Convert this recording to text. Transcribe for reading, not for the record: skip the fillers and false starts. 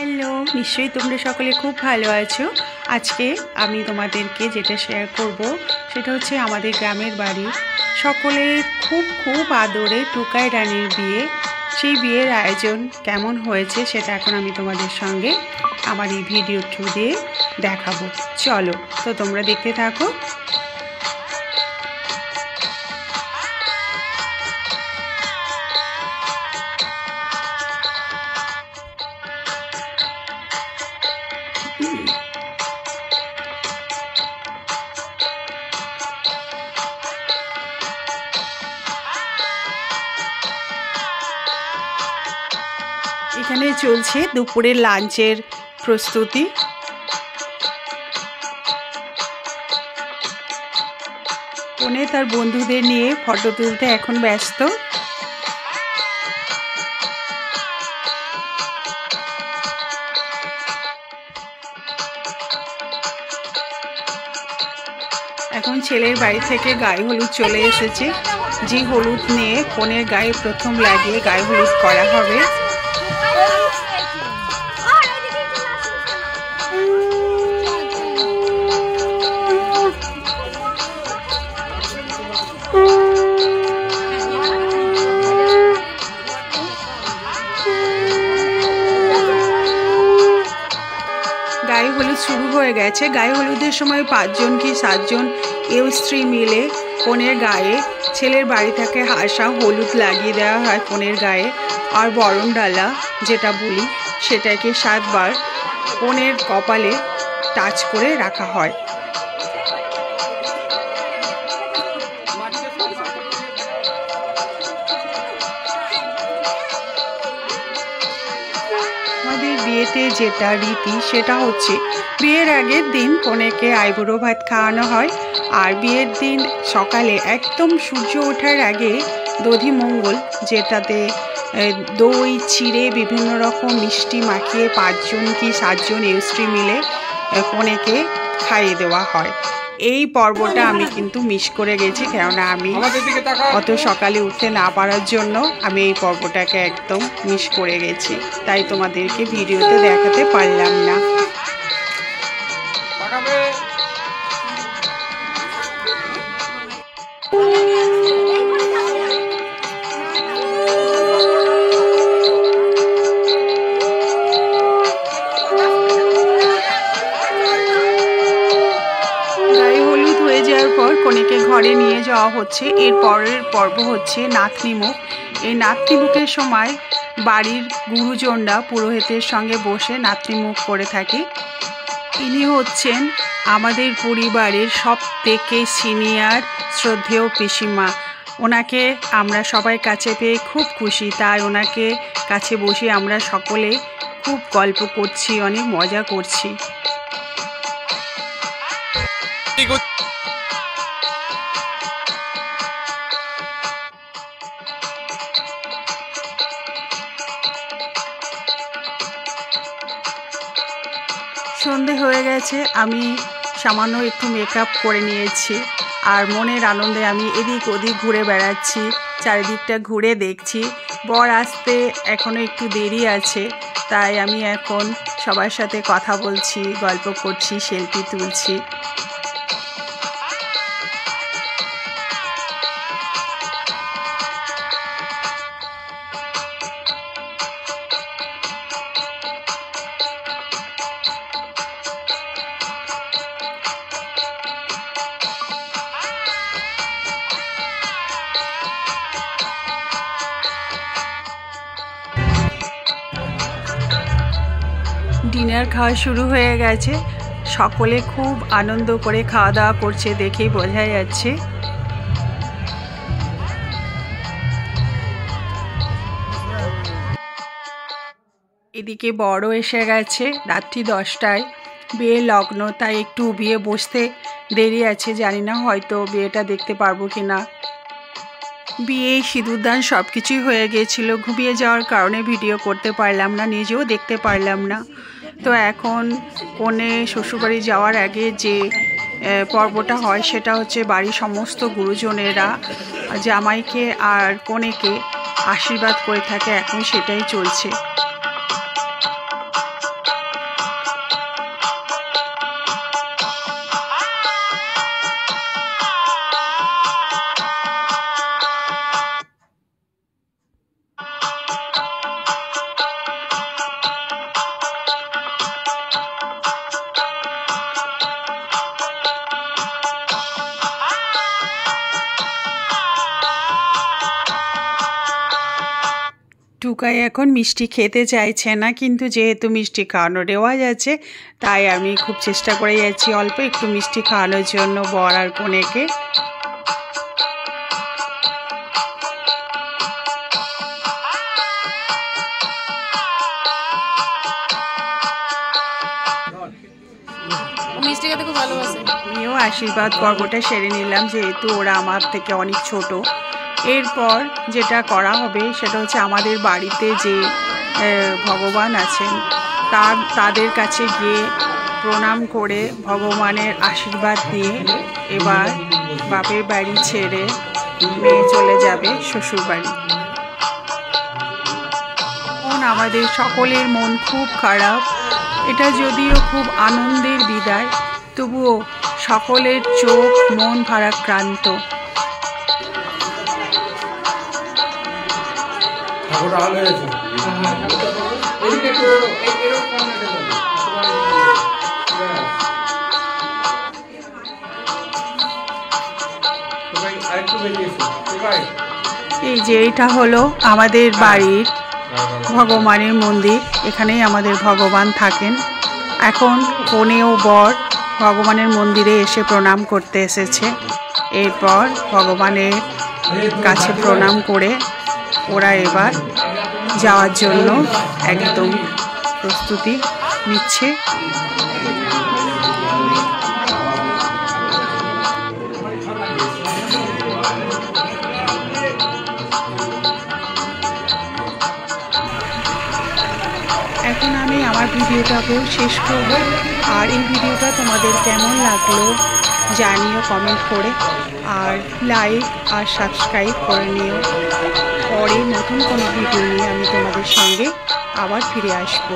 Hello, নিশ্চয়ই তোমরা সকলে খুব ভালো আছো। আজকে আমি তোমাদেরকে যেটা শেয়ার করব সেটা হচ্ছে আমাদের গ্রামের বাড়ি সকলে খুব আদরে টুকাই রানীর বিয়ে। সেই বিয়ের আয়োজন কেমন হয়েছে সেটা এখন আমি তোমাদের সঙ্গে আমার এই ভিডিও থ্রু দিয়ে দেখাবো। চলো, তো তোমরা দেখতে থাকো। এখানে চলছে দুপুরের লাঞ্চের প্রস্তুতি। কনে তার বন্ধুদের নিয়ে ফটো তুলতে এখন ব্যস্ত। এখন ছেলের বাড়ি থেকে গায়ে হলুদ চলে এসেছে। যে হলুদ নিয়ে কনের গায়ে প্রথম লাগিয়ে গায়ে হলুদ করা হবে। গায়ে হলুদ শুরু হয়ে গেছে। গায়ে হলুদের সময় 5 জন কি 7 জন স্ত্রী মিলে কনের গায়ে ছেলের বাড়ি থেকে আসা হলুদ লাগিয়ে দেওয়া হয় কনের গায়ে। আর বরণ ডালা যেটা বলি সেটাকে 7 বার কনের কপালে টাচ করে রাখা হয়। আমাদের বিয়েতে যেটা রীতি সেটা হচ্ছে বিয়ের আগের দিন কনেকে আইবুড়ো ভাত খাওয়ানো হয়। আর বিয়ের দিন সকালে একদম সূর্য ওঠার আগে দধি মঙ্গল, যেটাতে দই চিড়ে বিভিন্ন রকম মিষ্টি মাখিয়ে 5 জন কি 7 জন স্ত্রী মিলে কনেকে খাইয়ে দেওয়া হয়। এই পর্বটা আমি কিন্তু মিস করে গেছি, কেননা আমি অত সকালে উঠতে না পারার জন্য আমি এই পর্বটাকে একদম মিস করে গেছি, তাই তোমাদেরকে ভিডিওতে দেখাতে পারলাম না। কনেকে ঘরে নিয়ে যাওয়া হচ্ছে। এর পরের পর্ব হচ্ছে নাতনিমুখ। এই নাতনিমুখের সময় বাড়ির গুরুজনরা পুরোহিতের সঙ্গে বসে নাতনিমুখ করে থাকে। ইনি হচ্ছেন আমাদের পরিবারের সবথেকে সিনিয়র শ্রদ্ধেয় পিসিমা। ওনাকে আমরা সবাই কাছে পেয়ে খুব খুশি, তাই ওনাকে কাছে বসে আমরা সকলে খুব গল্প করছি, অনেক মজা করছি। সন্ধে হয়ে গেছে, আমি সামান্য একটু মেকআপ করে নিয়েছি। আর মনের আনন্দে আমি এদিক ওদিক ঘুরে বেড়াচ্ছি, চারিদিকটা ঘুরে দেখছি। বর আসতে এখনও একটু দেরি আছে, তাই আমি এখন সবার সাথে কথা বলছি, গল্প করছি, সেলফি তুলছি। ডিনার খাওয়া শুরু হয়ে গেছে, সকলে খুব আনন্দ করে খাওয়া দাওয়া করছে, দেখেই বোঝা যাচ্ছে। এদিকে বড় এসে গেছে, রাত্রি 10টায় বিয়ের লগ্ন, তাই একটু বিয়ে বসতে দেরি আছে। জানি না হয়তো বিয়েটা দেখতে পারবো কি না। বিয়ে সিঁদুরদান সব কিছুই হয়ে গিয়েছিল, ঘুমিয়ে যাওয়ার কারণে ভিডিও করতে পারলাম না, নিজেও দেখতে পারলাম না। তো এখন কনে শ্বশুরবাড়ি যাওয়ার আগে যে পর্বটা হয় সেটা হচ্ছে বাড়ির সমস্ত গুরুজনেরা জামাইকে আর কনেকে আশীর্বাদ করে থাকে, এখন সেটাই চলছে। টুকাই এখন মিষ্টি খেতে চাইছে না, কিন্তু যেহেতু মিষ্টি খাওয়ানোর রেওয়াজ আছে তাই আমি খুব চেষ্টা করে যাচ্ছি অল্প একটু মিষ্টি খাওয়ানোর জন্য বর আর কনেকে। মিষ্টি খেতে খুব ভালোবাসে। আমিও আশীর্বাদ পর্বটা সেরে নিলাম, যেহেতু ওরা আমার থেকে অনেক ছোট। এরপর যেটা করা হবে সেটা হচ্ছে আমাদের বাড়িতে যে ভগবান আছেন তাদের কাছে গিয়ে প্রণাম করে ভগবানের আশীর্বাদ নিয়ে এবার বাপের বাড়ি ছেড়ে মেয়ে চলে যাবে শ্বশুর বাড়ি। আমাদের সকলের মন খুব খারাপ। এটা যদিও খুব আনন্দের বিদায়, তবুও সকলের চোখ মন ভারাক্রান্ত। এই যে এটা হলো আমাদের বাড়ির ভগবানের মন্দির, এখানেই আমাদের ভগবান থাকেন। এখন কনে ও বর ভগবানের মন্দিরে এসে প্রণাম করতে এসেছে। এরপর ভগবানের কাছে প্রণাম করে ওরা এবার যাওয়ার জন্য একদম প্রস্তুতি নিচ্ছে। এখন আমি আমার ভিডিওটাকেও শেষ করব। আর এই ভিডিওটা তোমাদের কেমন লাগলো জানিও কমেন্ট করে, আর লাইক আর সাবস্ক্রাইব করে নিও। পরে নতুন কোনো ভিডিও নিয়ে আমি তোমাদের সঙ্গে আবার ফিরে আসবো।